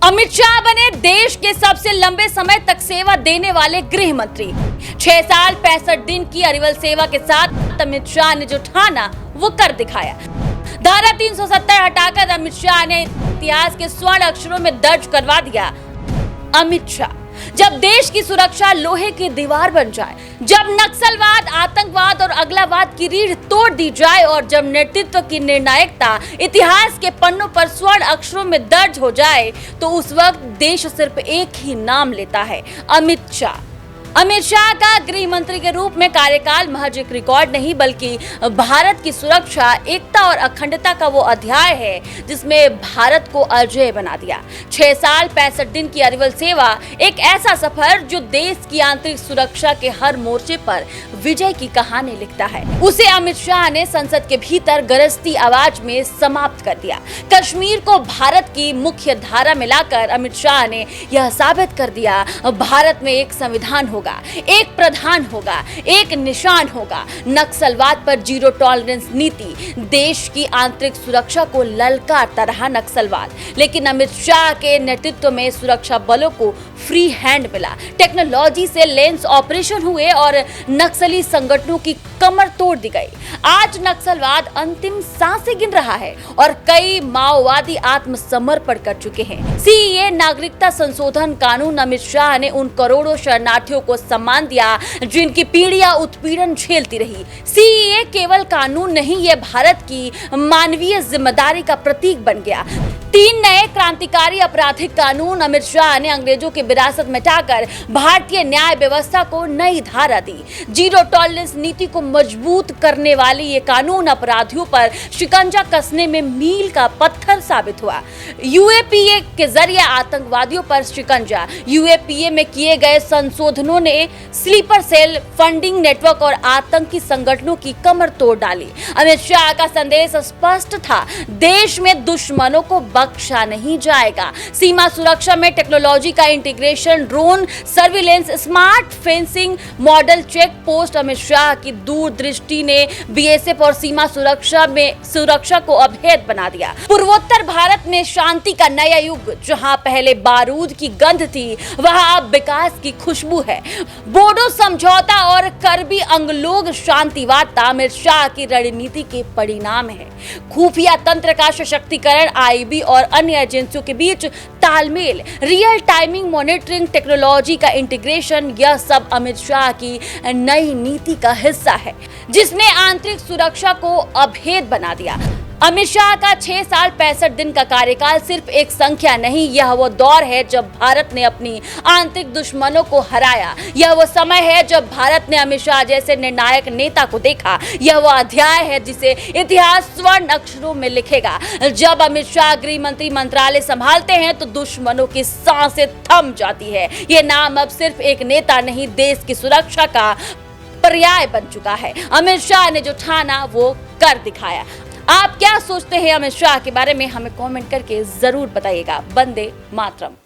अमित शाह बने देश के सबसे लंबे समय तक सेवा देने वाले गृह मंत्री। 6 साल 65 दिन की अरिवल सेवा के साथ अमित शाह ने जो ठाना वो कर दिखाया। धारा 370 हटाकर अमित शाह ने इतिहास के स्वर्ण अक्षरों में दर्ज करवा दिया। अमित शाह, जब देश की सुरक्षा लोहे की दीवार बन जाए, जब नक्सलवाद, आतंकवाद और अगलावाद की रीढ़ तोड़ दी जाए और जब नेतृत्व की निर्णायकता इतिहास के पन्नों पर स्वर्ण अक्षरों में दर्ज हो जाए, तो उस वक्त देश सिर्फ एक ही नाम लेता है, अमित शाह। अमित शाह का गृह मंत्री के रूप में कार्यकाल महज एक रिकॉर्ड नहीं, बल्कि भारत की सुरक्षा, एकता और अखंडता का वो अध्याय है जिसमें भारत को अजेय बना दिया। 6 साल 65 दिन की अरिवल सेवा एक ऐसा सफर जो देश की आंतरिक सुरक्षा के हर मोर्चे पर विजय की कहानी लिखता है। उसे अमित शाह ने संसद के भीतर गरजती आवाज में समाप्त कर दिया। कश्मीर को भारत की मुख्य धारा में लाकर अमित शाह ने यह साबित कर दिया, भारत में एक संविधान होगा, एक प्रधान होगा, एक निशान होगा। नक्सलवाद पर जीरो टॉलरेंस नीति देश की आंतरिक सुरक्षा को ललकारता रहा नक्सलवाद, लेकिन अमित शाह के नेतृत्व में सुरक्षा बलों को फ्री हैंड मिला। टेक्नोलॉजी से लेंस ऑपरेशन हुए और नक्सली संगठनों की कमर तोड़ दी गई। आज नक्सलवाद अंतिम सांसें गिन रहा है और कई माओवादी आत्मसमर्पण कर चुके हैं। सीएए नागरिकता संशोधन कानून अमित शाह ने उन करोड़ों शरणार्थियों को सम्मान दिया जिनकी पीढ़ियां उत्पीड़न झेलती रही। सीएए केवल कानून नहीं, ये भारत की मानवीय जिम्मेदारी का प्रतीक बन गया। 3 नए क्रांतिकारी आपराधिक कानून अमित शाह ने अंग्रेजों की विरासत मिटाकर भारतीय न्याय व्यवस्था को नई धारा दी। जीरो टॉलरेंस नीति को मजबूत करने वाली ये कानून अपराधियों पर शिकंजा कसने में मील का पत्थर साबित हुआ। यूएपीए के जरिए आतंकवादियों पर शिकंजा। यूएपीए में किए गए संशोधनों ने स्लीपर सेल, फंडिंग नेटवर्क और आतंकी संगठनों की कमर तोड़ डाली। अमित शाह का संदेश स्पष्ट था, देश में दुश्मनों को बख्शा नहीं जाएगा। सीमा सुरक्षा में टेक्नोलॉजी का integration, drone surveillance, smart fencing, model check post. Amit Shah की दूरदृष्टि ने बीएसएफ और सीमा सुरक्षा को अभेद बना दिया। पूर्वोत्तर भारत में शांति का नया युग, जहां पहले बारूद की गंध थी, वहां अब विकास की खुशबू है। बोडो समझौता और करबी अंगलोग शांति वार्ता अमित शाह की रणनीति के परिणाम है। खुफिया तंत्र का सशक्तिकरण, आईबी और अन्य एजेंसियों के बीच तालमेल, रियल टाइमिंग मॉनिटरिंग, टेक्नोलॉजी का इंटीग्रेशन, यह सब अमित शाह की नई नीति का हिस्सा है जिसने आंतरिक सुरक्षा को अभेद बना दिया। अमित शाह का 6 साल 65 दिन का कार्यकाल सिर्फ एक संख्या नहीं, यह वो दौर है जब भारत ने अपनी आंतरिक दुश्मनों को हराया। यह वो समय है जब भारत ने अमित शाह जैसे निर्णायक नेता को देखा। यह वो अध्याय है जिसे इतिहास स्वर्ण अक्षरों में लिखेगा। जब अमित शाह गृह मंत्री मंत्रालय संभालते हैं तो दुश्मनों की सांसें थम जाती है। ये नाम अब सिर्फ एक नेता नहीं, देश की सुरक्षा का पर्याय बन चुका है। अमित शाह ने जो ठाना वो कर दिखाया। आप क्या सोचते हैं अमित शाह के बारे में? हमें कमेंट करके जरूर बताइएगा। वंदे मातरम।